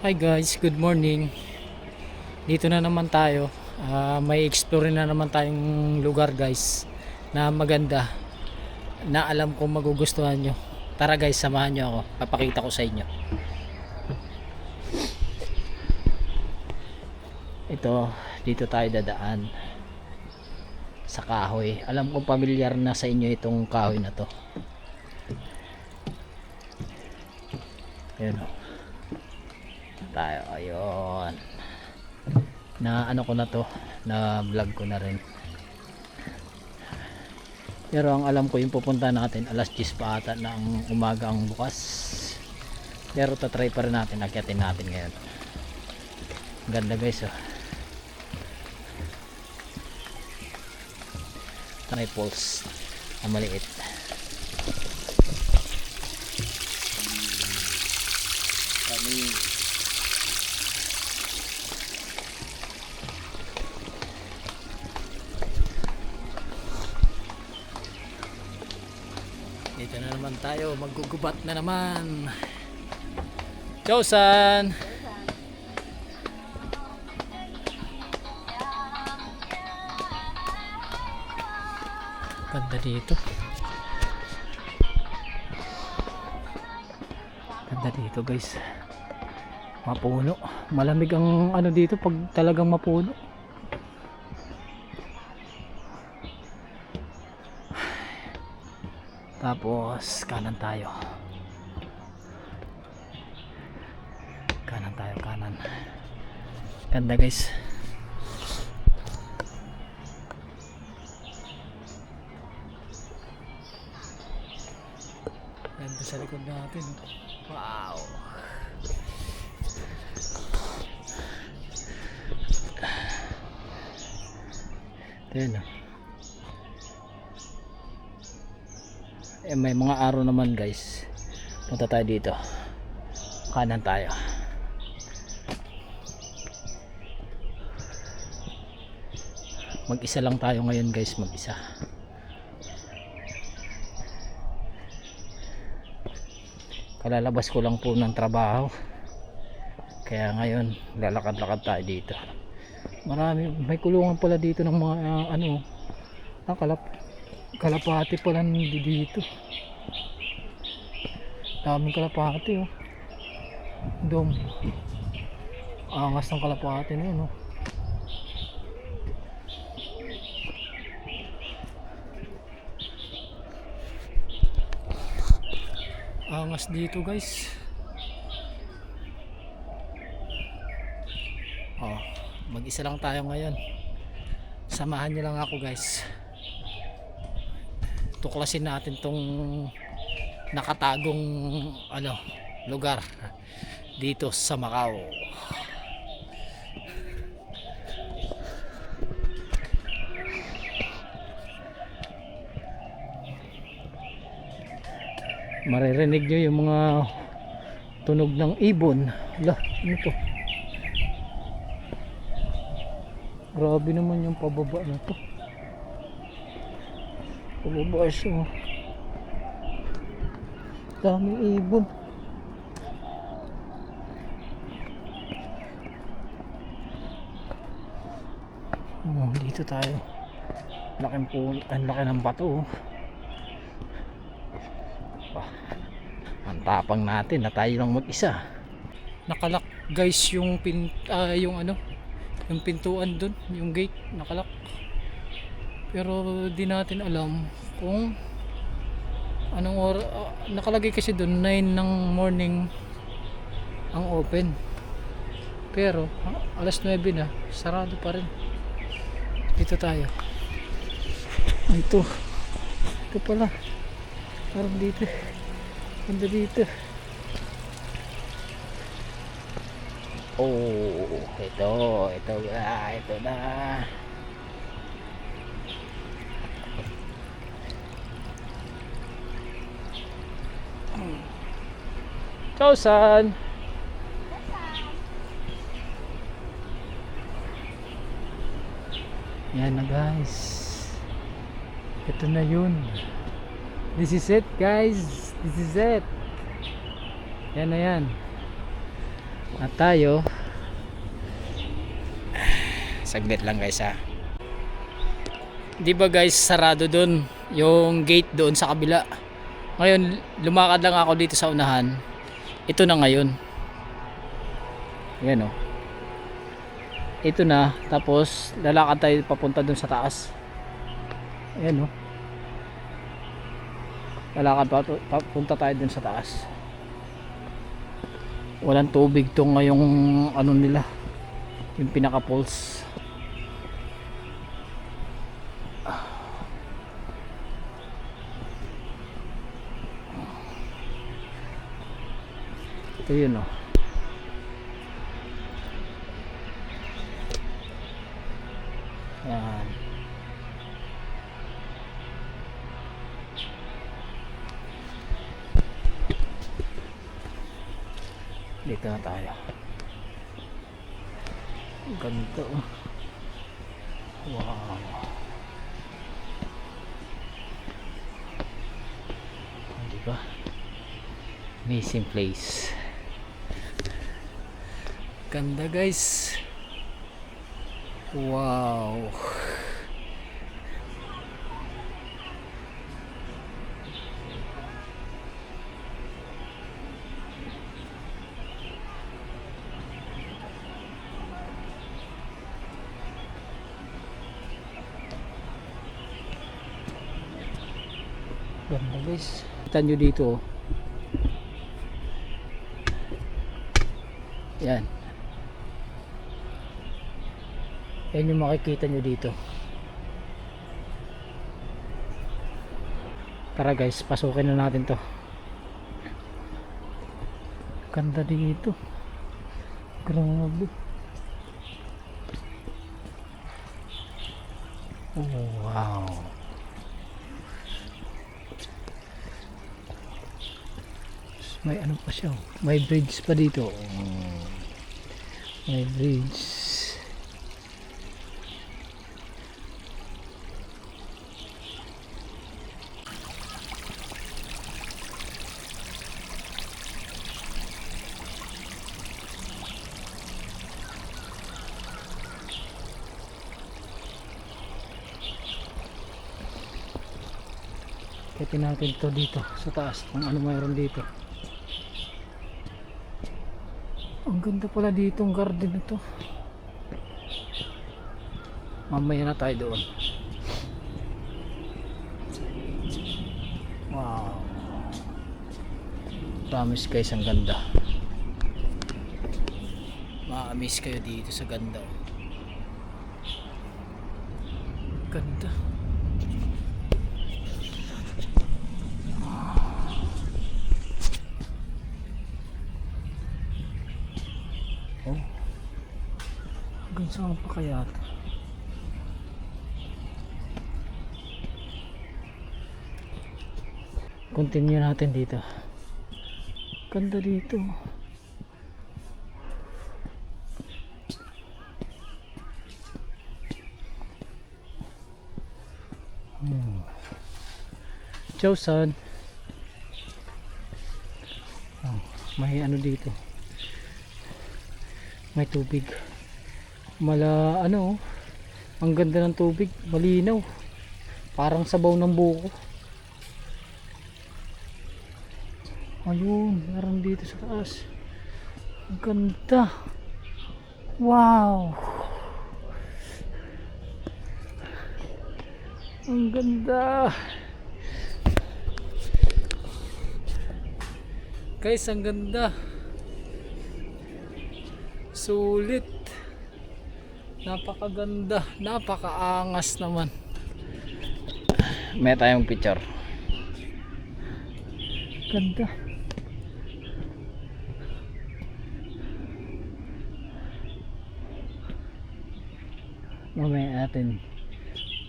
Hi guys, good morning. Dito na naman tayo. May explore na naman tayong lugar guys na maganda, na alam kong magugustuhan nyo. Tara guys, samahan nyo ako. Papakita ko sa inyo. Ito, dito tayo dadaan sa kahoy. Alam kong pamilyar na sa inyo itong kahoy na to. Ayan o. Tayo, ayun, na ano ko na to, na vlog ko na rin, pero ang alam ko yung pupunta natin alas 10 pa ata ng umaga ang bukas, pero tatry pa rin natin, akyatin natin ngayon. Ganda guys oh. Tanay falls na maliit. Kami dito na naman tayo, maggugubat na naman. Chowsan! Ganda dito. Ganda dito guys. Mapuno. Malamig ang ano dito pag talagang mapuno. Tapos kanan tayo. Kanan. Ganda guys. Ganda sa likod natin. Wow. Ayan. May mga araw naman guys, punta tayo dito, kanan tayo. Mag-isa lang tayo ngayon guys, mag-isa. Kalalabas ko lang po ng trabaho, kaya ngayon lalakad-lakad tayo dito. May kulungan pala dito ng mga kalapati pala dito. Daming kalapati oh. Dom. Angas ng kalapati na yun oh. Angas dito guys. Oh, mag-isa lang tayo ngayon. Samahan niyo lang ako guys. Tuklasin natin tong nakatagong lugar dito sa Macau. Maririnig nyo yung mga tunog ng ibon. Lah, ano to? Grabe naman yung pababa na to. Pababa siya. Daming ibon. Dito tayo. Ang laki ng bato. Ang tapang natin na tayo lang mag-isa. Nakalak guys yung yung pintuan dun, yung gate nakalak. Pero di natin alam kung anong oras. Nakalagay kasi doon 9 ng morning ang open, pero alas 9 na, sarado pa rin. Dito tayo. Ito pala, parang dito. Ganda dito. Oh, ito na. Chowsan. Yan na guys. Ito na yun. This is it guys. This is it. Yan na yan. At tayo, saglit lang guys ha. Di ba guys, sarado doon yung gate doon sa kabila. Ngayon, lumakad lang ako dito sa unahan. Ito na ngayon. Ayan o. Ito na, tapos lalakad tayo papunta doon sa taas. Ayan o. Lalakad papunta tayo doon sa taas. Walang tubig to ngayong ano nila, yung pinaka pulse. Ito yun o. Yan. Dito na tayo. Ganito. Wow. Diba? Amazing place. Ganda guys. Wow. Ganda guys. Kita nyo dito. Yan. Yan yung makikita nyo dito. Tara guys, pasukin na natin to. Ganda dito. Grabe. Oh, wow. May ano pa siya, may bridge pa dito. May bridge. Kaya natin to dito sa taas kung ano mayroon dito. Ang ganda pala dito ang garden na to. Mamaya na tayo doon. Wow. Promise guys, ang ganda. Ma-amaze kayo dito sa ganda. Ganda. Oh. Hanggang saan pa kaya ito? Continue natin dito. Ganda dito. Ciao son. Oh, may ano dito. May tubig. Ano, ang ganda ng tubig, malinaw. Parang sabaw ng buko. Ayun, meron dito sa taas. Ang ganda. Wow. Ang ganda. Guys, ang ganda. Sulit. Napakaganda, napakaangas naman. May tayong picture. Ganda.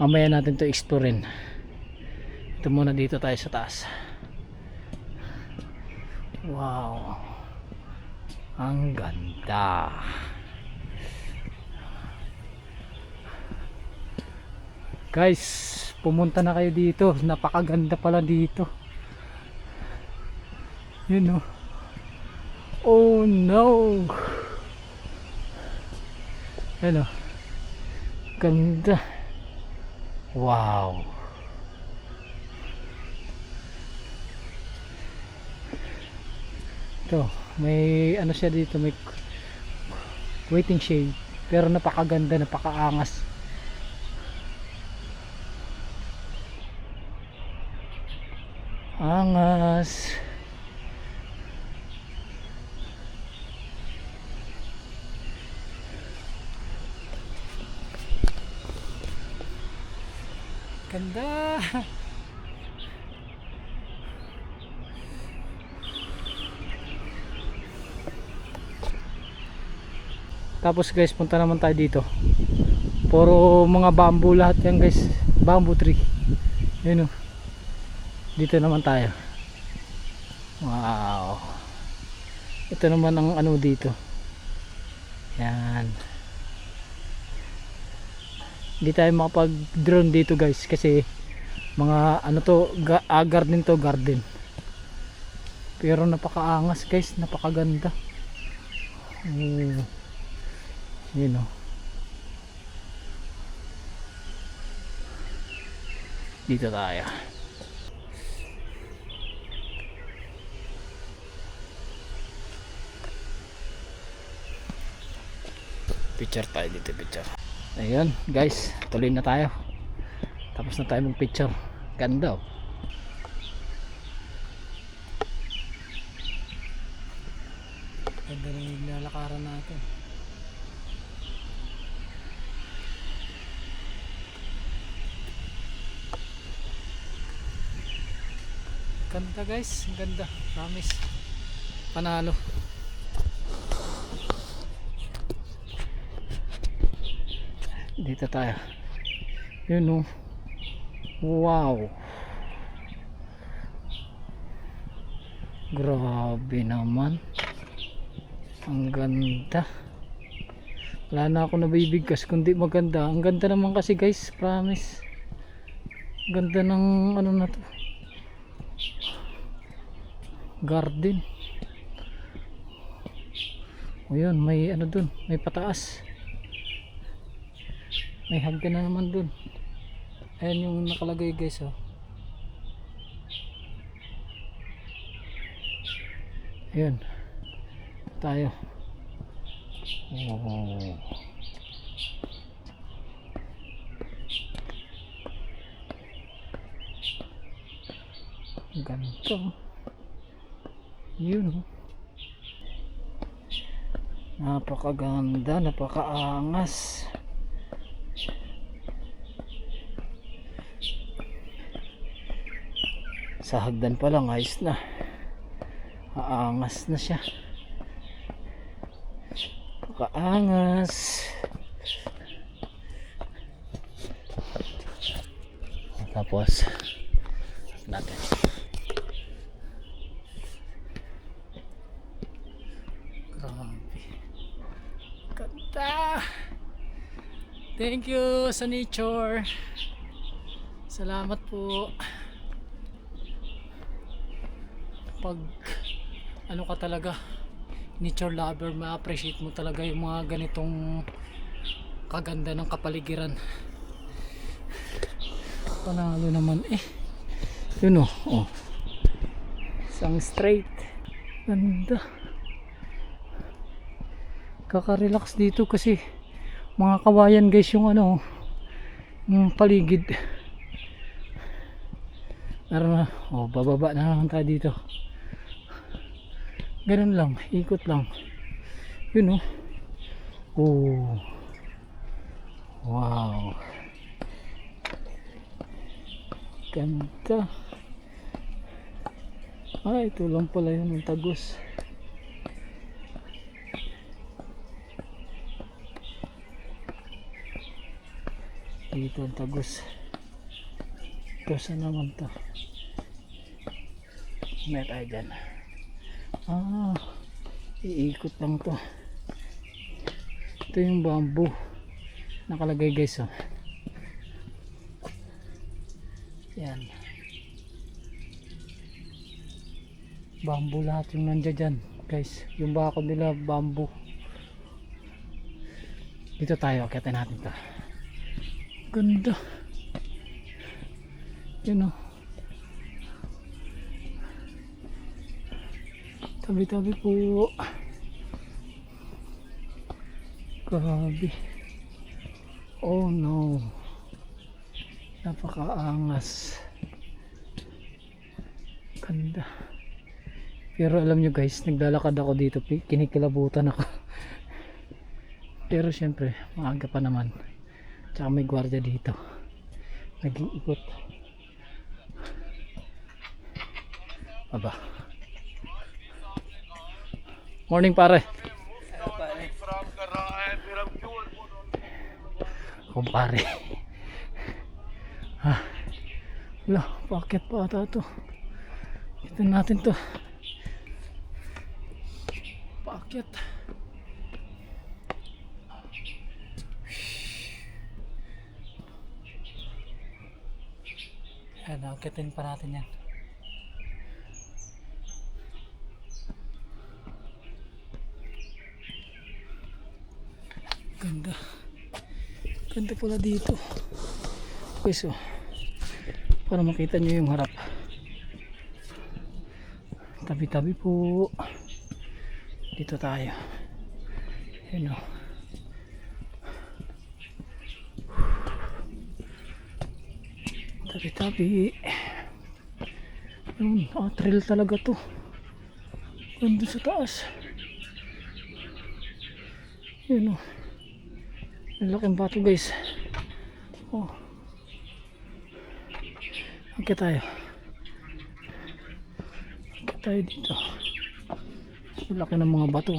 Mamaya natin to explorein. Ito muna, dito tayo sa taas. Wow, ang ganda. Guys, pumunta na kayo dito. Napakaganda pala dito. Yun, oh. Oh no. Ano, ganda. Wow. Ito, may ano siya dito, may waiting shade. Pero napakaganda, napakaangas. Angas. Ganda. Tapos guys, punta naman tayo dito. Puro mga bamboo lahat yan guys. Bamboo tree. Yun o. Dito naman tayo. Wow. Ito naman ang ano dito. Yan. Hindi tayo makapag drone dito guys. Kasi mga ano to, garden to, garden. Pero napakaangas guys. Napakaganda. Yun o. Dito tayo. Picture tayo dito, picture. Ayun guys, tuloy na tayo. Tapos na tayo mag picture. Ganda o. Ganda rin yung nilalakaran natin. Ganda guys, ganda, promise. Panalo. Dito tayo. Yun o. Wow. Grabe naman. Ang ganda. Wala na ako nabibigkas kundi maganda. Ang ganda naman kasi guys, promise. Ganda ng ano na to, garden. O yun, may ano dun, may pataas, may hagdan na naman dun. Ayan yung nakalagay guys oh. Ayan tayo. Oh. Ganito. Yun. Napakaganda, napakaangas. Sa hagdan pa lang ayos na. Aangas na siya. Napakaangas. Tapos natin. Ganda. Thank you sa nature. Salamat po. Pag ano ka talaga, nature lover, ma-appreciate mo talaga yung mga ganitong kaganda ng kapaligiran. Panalo naman eh. Yun oh. Isang straight. Ganda. Kaka-relax dito kasi mga kawayan guys yung ano, yung paligid. Pero na, bababa na naman tayo dito. Ganun lang, ikot lang. Yun oh. Wow. Ganda. Ito lang pala yun ang Tagos. Dito ang Tagos. Ito saan naman to? May tayo dyan. Iikot lang to. Ito yung bamboo nakalagay guys oh. Yan, bamboo lahat yung nandiyan dyan guys. Yung bakod nila bamboo. Dito tayo, akitin natin to. Ganda. Yun o. Tabi-tabi po. Grabe. Oh no. Napakaangas. Ganda. Pero alam nyo guys, naglalakad ako dito, kinikilabutan ako. Pero syempre, maaga pa naman. Tsaka may gwardiya dito. Nag-iikot. Aba. Morning pare. Kumpare. Ha. Wala, paket pa ata to. Ito natin to. Paket. Ayan, akitin pa natin yan. Ganda. Ganda pala dito. Okay, so para makita nyo yung harap. Tabi-tabi po. Dito tayo. Yun o. Tabi-tabi. Yun, trail talaga to. Ganda sa taas. Yun o. Ang laking bato guys. Oh. Okay tayo. Okay tayo dito. Ang laki ng mga bato.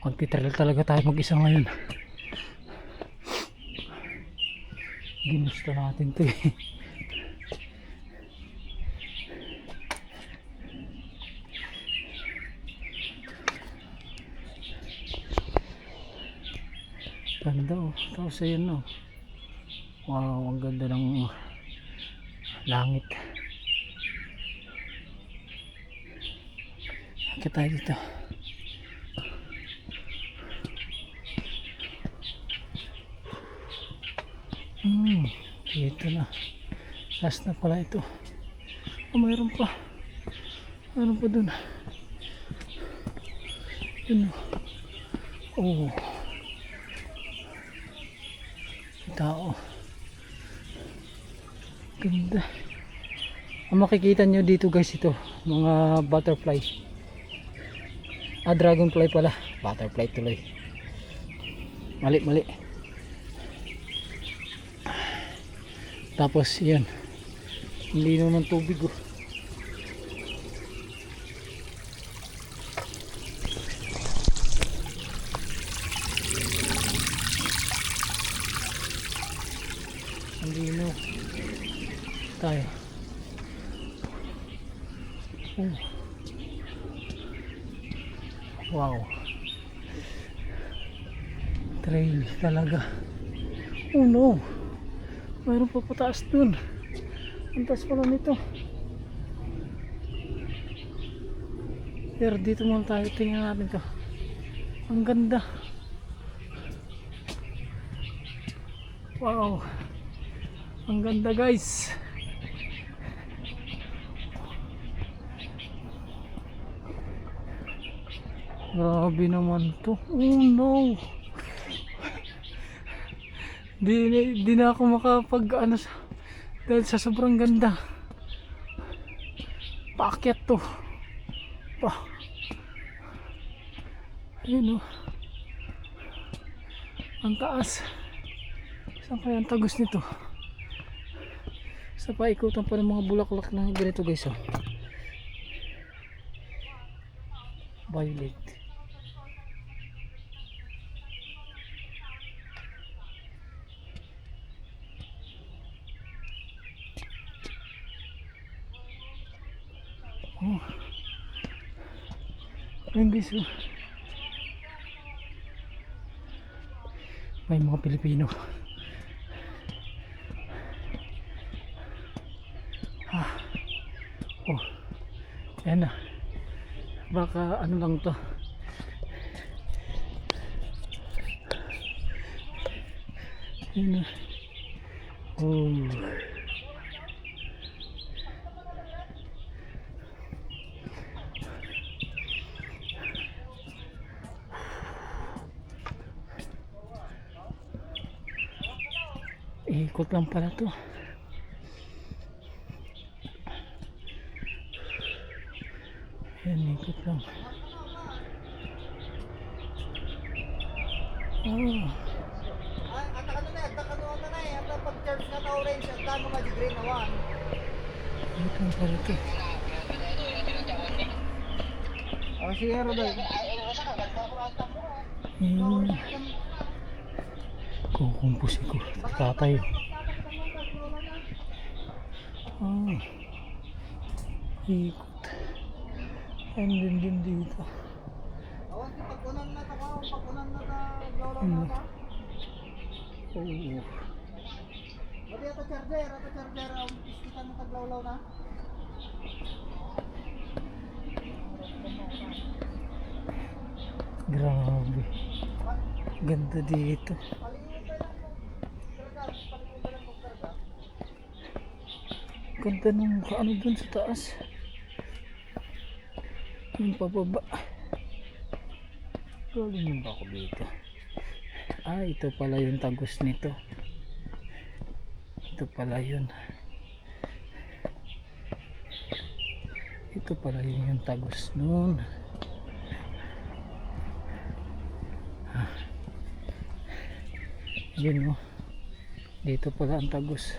Magtitrail talaga tayo mag-isa ngayon. Ginusto natin to eh. Ganda oh. Tapos ayun oh. Wow, ang ganda ng langit. Akit tayo dito. Dito na. Last na pala ito. Oh, mayroon pa. Mayroon pa dun. Yun oh. Tao. Ganda. Ang makikita nyo dito guys, ito mga butterfly. Dragonfly pala. Butterfly tuloy. Mali. Tapos yun, lino ng tubig oh. Lino tayo. Oh. Wow, trail talaga. Oh no, mayroon pa pataas dun. Ang taas pala nito. Pero dito muna tayo, tingnan natin to. Ang ganda. Wow, ang ganda guys. Grabe naman to. Oh no, di na ako makapag ano dahil sa sobrang ganda. Paakyat to pa. Ayun oh, ang taas. Saan kaya ang tagos nito? Sa paikutan pa ng mga bulaklak na ganito guys oh. Violet. Oh. Ayun guys oh. May mga Pilipino. Oh. Ayan na. Baka ano lang to. Yun na. Oh. Ikot lang pala to. Ayan, ikot lang. Oh. At ano na, at ano na eh, at pag-charge na orange, at ano nga green na one. Ikot lang pala to. Sige, Rodel. Ayun. Kukumpus ko. Tatay. Ah. Ikot. Ang din dito. Awan, pag-unan na ta, pag-unan na ta, gawlaw Ano? na ta. Oo. Pati ata charger, ang istikan mo taglawlaw na. Grabe. Ganda dito. Ganda nung kaano dun sa taas. Yung pababa. Galing ba ako dito? Ah, ito pala yung tagos nito. Ito pala yun. Ito pala yun yung tagos nun. Yun, oh. Dito pala ang tagos.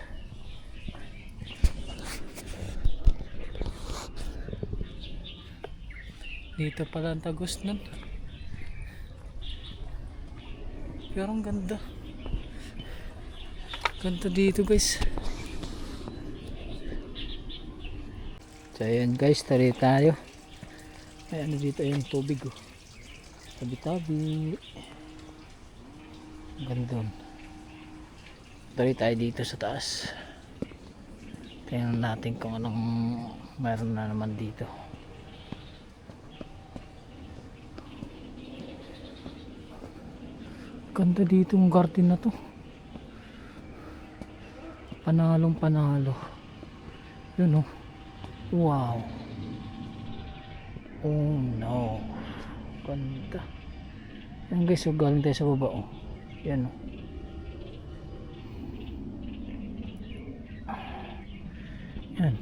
Dito pala ang tagos nun. Pero ang ganda. Ganda dito, guys. So ayan, guys, tari tayo. Ay, ano dito, yung tubig, oh. Tabi-tabi. Ang ganda. Tari tayo dito sa taas. Tingnan natin kung anong meron na naman dito. Ganda dito yung garden na to. Panalong panalo. Yun, oh. Wow. Oh no. Ganda. Yan, guys, so galing tayo sa baba, oh. Yan, oh. Yan.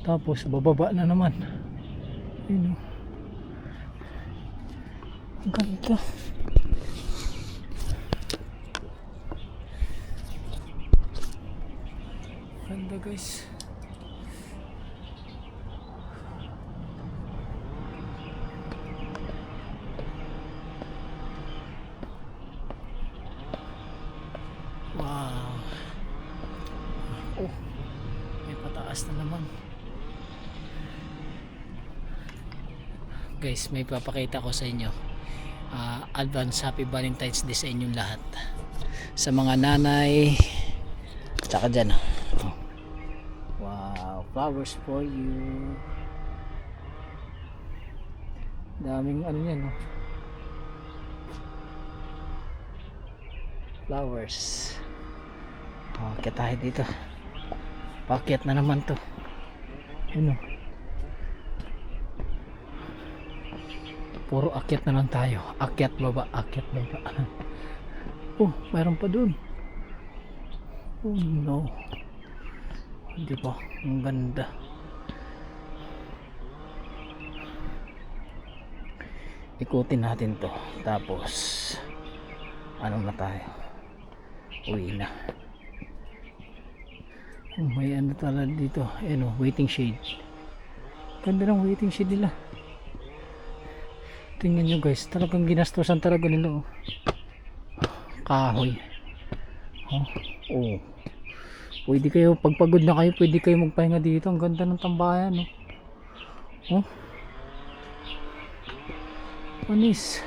Tapos bababa na naman. Yun, oh. Ang ganda. Ganda, guys. Wow. Oh, may pataas na naman. Guys, may papakita ko sa inyo. Advance Happy Valentine's Day sa inyong lahat. Sa mga nanay, tsaka dyan. Oh. Wow, flowers for you. Daming ano yan, oh. Flowers. Akyat tayo dito. Pakyat na naman to. Yun, oh. Puro akyat na lang tayo. Akyat baba, akyat baba. Oh, mayroon pa dun. Oh no. Hindi pa. Ang ganda. Ikutin natin to. Tapos ano na tayo? Uwi na. Oh, may ano talaga dito. Ayan, oh, waiting shade. Ganda ng waiting shade nila. Tingnan nyo, guys, talagang ginastosan talaga nila, oh. Kahoy. Oh, oh. Pwede kayo, pagpagod na kayo, pwede kayo magpahinga dito. Ang ganda ng tambayan, oh. Oh. Panis.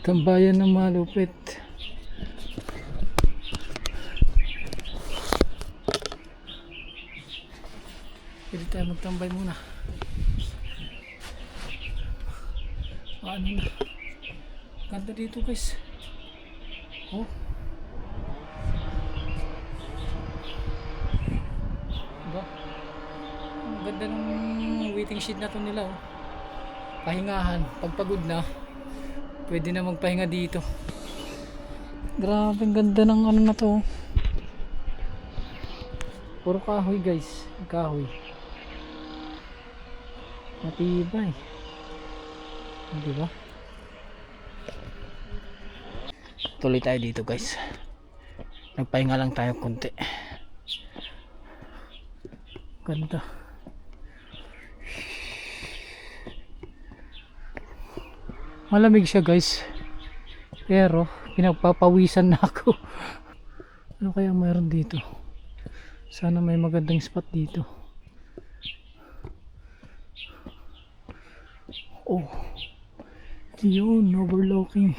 Tambayan ng malupit. Pwede tayo magtambay muna. Ano na. Ganda dito guys. Oh. Diba? Ang ganda ng waiting shed na to nila oh. Pahingahan. Pagpagod na, pwede na magpahinga dito. Grabe, ang ganda ng ano na to. Puro kahoy guys. Kahoy. Matibay. Diba? Tuloy tayo dito guys. Nagpahinga lang tayo konti. Ganda. Malamig siya guys. Pero pinagpapawisan na ako. Ano kaya mayroon dito? Sana may magandang spot dito. Oh. Yun, overlooking.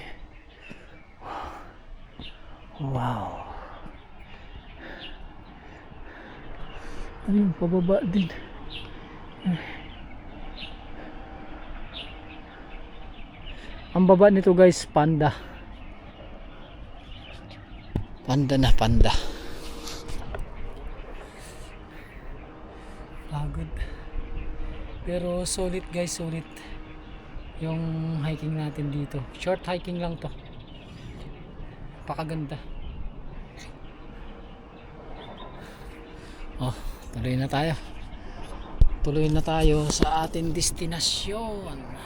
Wow. Ayun, pababa din. Ang baba nito guys, panda. Panda na panda. Pagod. Pero solid guys, solid. Yung hiking natin dito. Short hiking lang to. Pakaganda. Oh, tuloy na tayo. Tuloy na tayo sa ating destinasyon.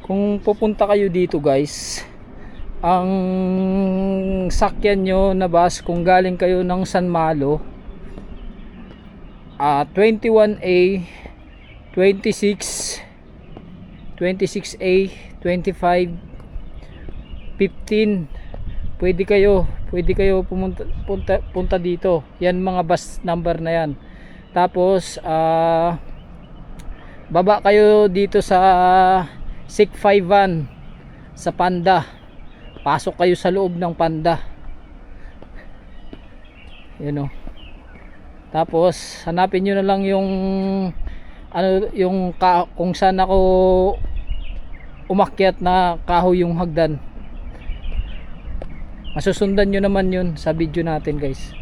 Kung pupunta kayo dito guys, ang sakyan nyo na bus kung galing kayo ng San Malo, 21A, 26, 26A, 25, 15, pwede kayo punta dito. Yan mga bus number na yan. Tapos baba kayo dito sa SIC 51 sa Panda. Pasok kayo sa loob ng Panda. Yun o. Tapos hanapin nyo na lang yung kung saan ako umakyat na kahoy yung hagdan. Masusundan nyo naman yun sa video natin guys.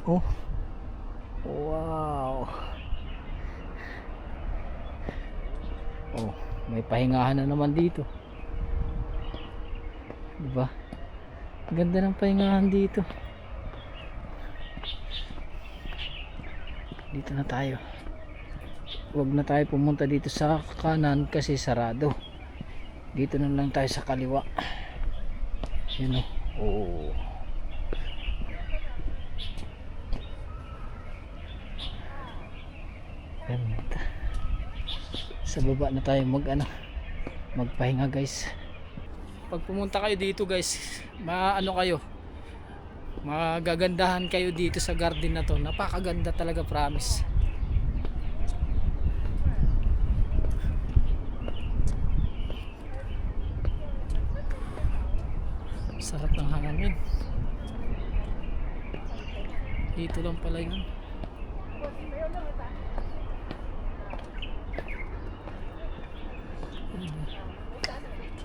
Oh. Wow. Oh, may pahingahan na naman dito. Diba? Ganda ng pahingahan dito. Dito na tayo. Huwag na tayo pumunta dito sa kanan kasi sarado. Dito na lang tayo sa kaliwa. Yun o. Oh. Ganda. Sa baba na tayo magpahinga guys. Pag pumunta kayo dito guys, magagandahan kayo dito sa garden na to. Napakaganda talaga, promise. Sarap ng hangin. Dito lang pala yun.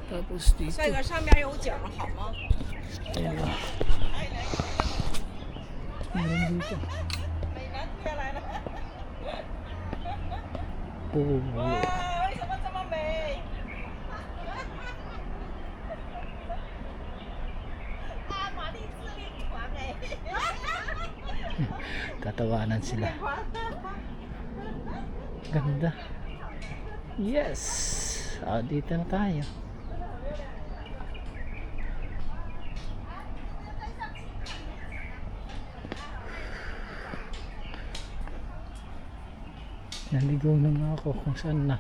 Tapos dito. 这个上面有景好吗？ Ayan lang. Meron dito. 美男贴来了， Oh. 哇，为什么这么美？啊，玛丽自恋狂哎！ Tatawanan sila. Ganda. Yes. Dito na tayo. Naligaw na nga ako kung saan na.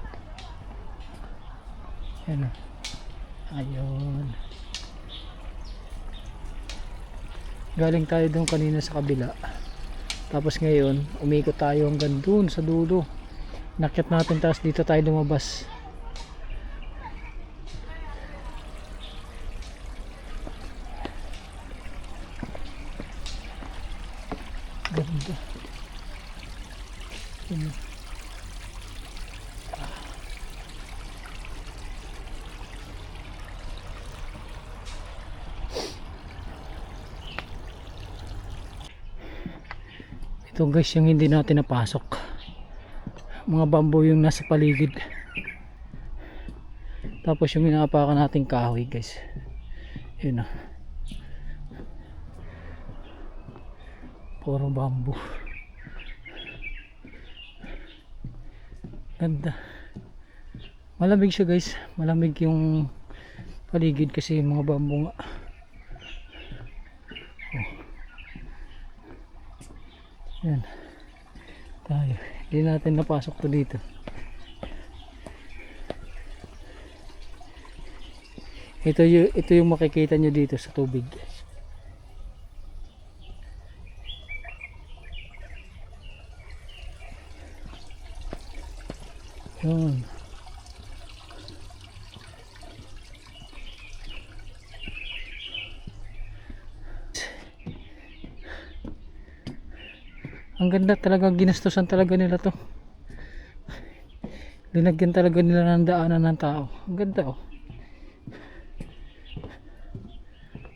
Yan o. Ayun. Galing tayo doon kanina sa kabila. Tapos ngayon umikot tayo hanggang dun sa dulo, inakyat natin, tapos dito tayo lumabas. Ganda. Yun. Ito guys yung hindi natin napasok, mga bamboo yung nasa paligid, tapos yung inapakan nating kahoy guys, yun o, puro bamboo. Ganda, malamig siya guys, malamig yung paligid kasi yung mga bamboo nga. Yan tayo, hindi natin napasok to dito. Ito yung makikita nyo dito sa tubig. Yun. Ang ganda talaga, ginastusan talaga nila to. Linagyan talaga nila ng daanan ng tao. Ang ganda oh.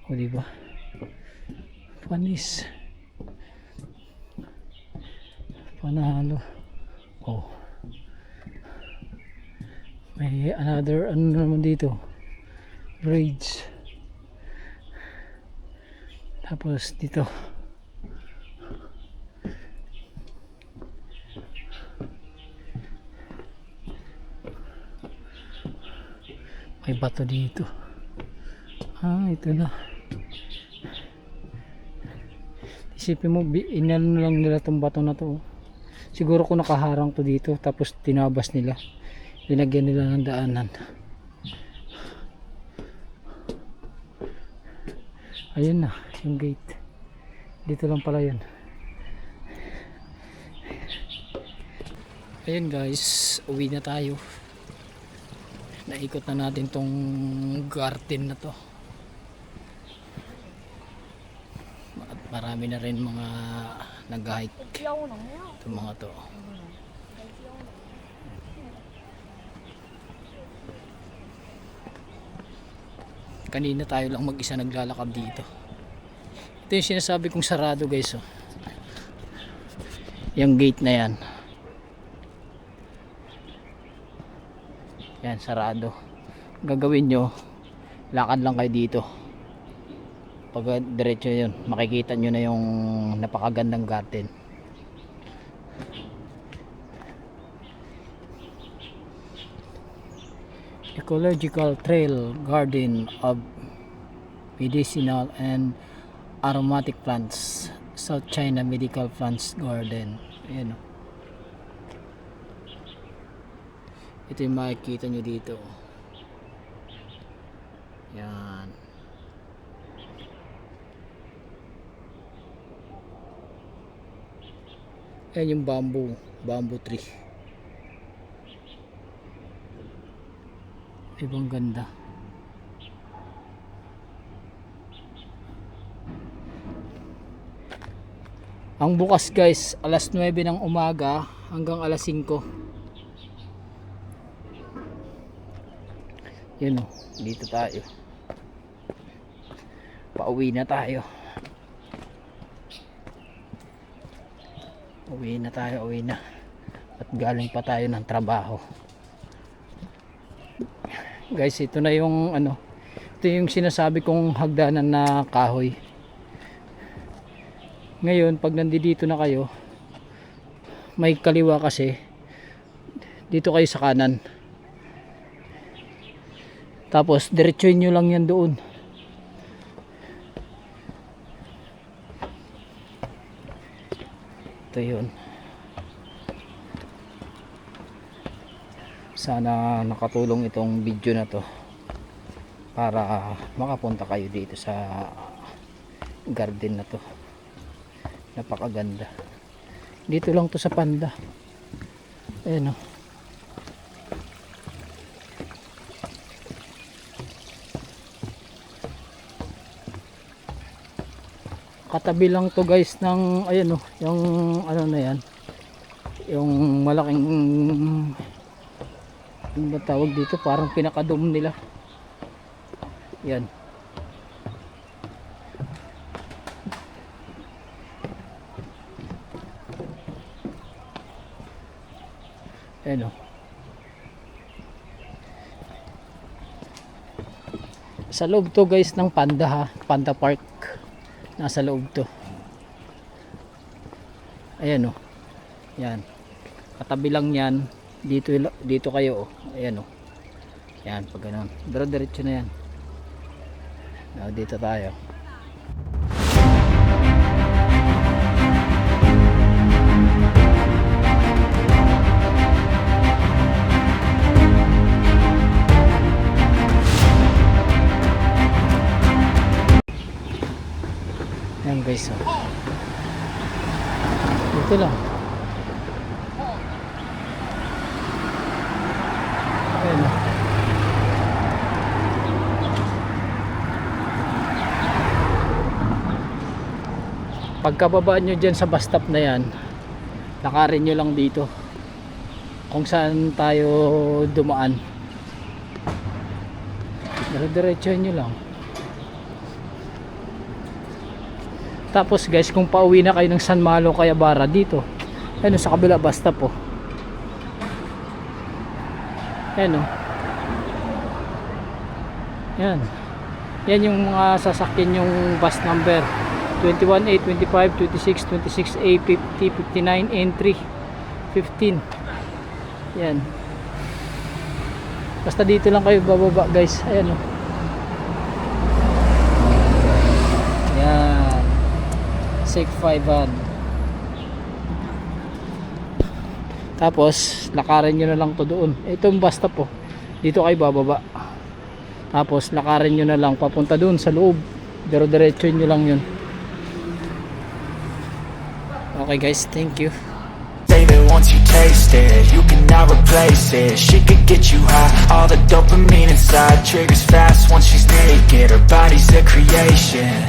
O diba? Panis. Panalo. Oh. May another ano naman dito. Bridge. Tapos dito. May bato dito. Ito na. Isipin mo, inano lang nila tong bato na to. Siguro kung nakaharang to dito, tapos tinabas nila, linagyan nila ng daanan. Ayun na, yung gate. Dito lang pala yun. Ayun guys, uwi na tayo. Naikot na natin tong garden na to. At marami na rin mga nag-hike. Itong mga to. Kanina tayo lang mag-isa naglalakad dito. Ito yung sinasabi kong sarado guys. Oh. Yung gate na yan. Yan, sarado. Gagawin nyo, lakad lang kayo dito. Pag diretso yun, makikita nyo na yung napakagandang garden. Ecological Trail Garden of Medicinal and Aromatic Plants, South China Medical Plants Garden. Ayan o. Ito yung makikita nyo dito. Yan. Yan yung bamboo tree. Ibang ganda. Ang bukas guys, alas 9 ng umaga hanggang alas 5. Yun o, dito tayo. Pauwi na tayo. Uwi na tayo, uwi na. At galing pa tayo ng trabaho. Guys, ito na yung ano, ito yung sinasabi kong hagdanan na kahoy. Ngayon, pag nandito na kayo, may kaliwa kasi. Dito kayo sa kanan. Tapos diretsuin nyo lang yan doon. Ito yun. Sana nakatulong itong video na to para makapunta kayo dito sa garden na to. Napakaganda. Dito lang to sa Panda. Ayan o. Katabi lang to guys ng ayan o, yung ano na yan, yung malaking, ano ba tawag dito, parang pinakadome nila. Yan. Ayan o. Sa loob to guys ng Panda ha, Panda Park. Nasa loob to. Ayan o. Yan. Katabi lang yan. Dito kayo o. Ayan o. Yan, pag ganun. Diretso na yan. Dito tayo. Yan guys o. Dito lang. Ayan o. Pagkababa nyo dyan sa bus stop na yan, lakarin nyo lang dito kung saan tayo dumaan. Diretso nyo lang. Tapos guys, kung pauwi na kayo ng San Malo kaya Bara dito, ayun sa kabila bus stop oh. Ayun oh. Yan. Yan yung mga sasakyan yung bus number 21A, 25, 26, 26A, 50, 59, N3, 15. Yan. Basta dito lang kayo bababa guys. Ayan o. Yan. Sec 5 van. Tapos lakarin nyo na lang to doon. Itong bus stop po. Dito kayo bababa. Tapos lakarin nyo na lang papunta doon sa loob. Diretso nyo lang yun. Okay guys, thank you. Say that once you taste it, you cannot replace it. She could get you high, all the dopamine inside triggers fast once she's naked. Her body's a creation.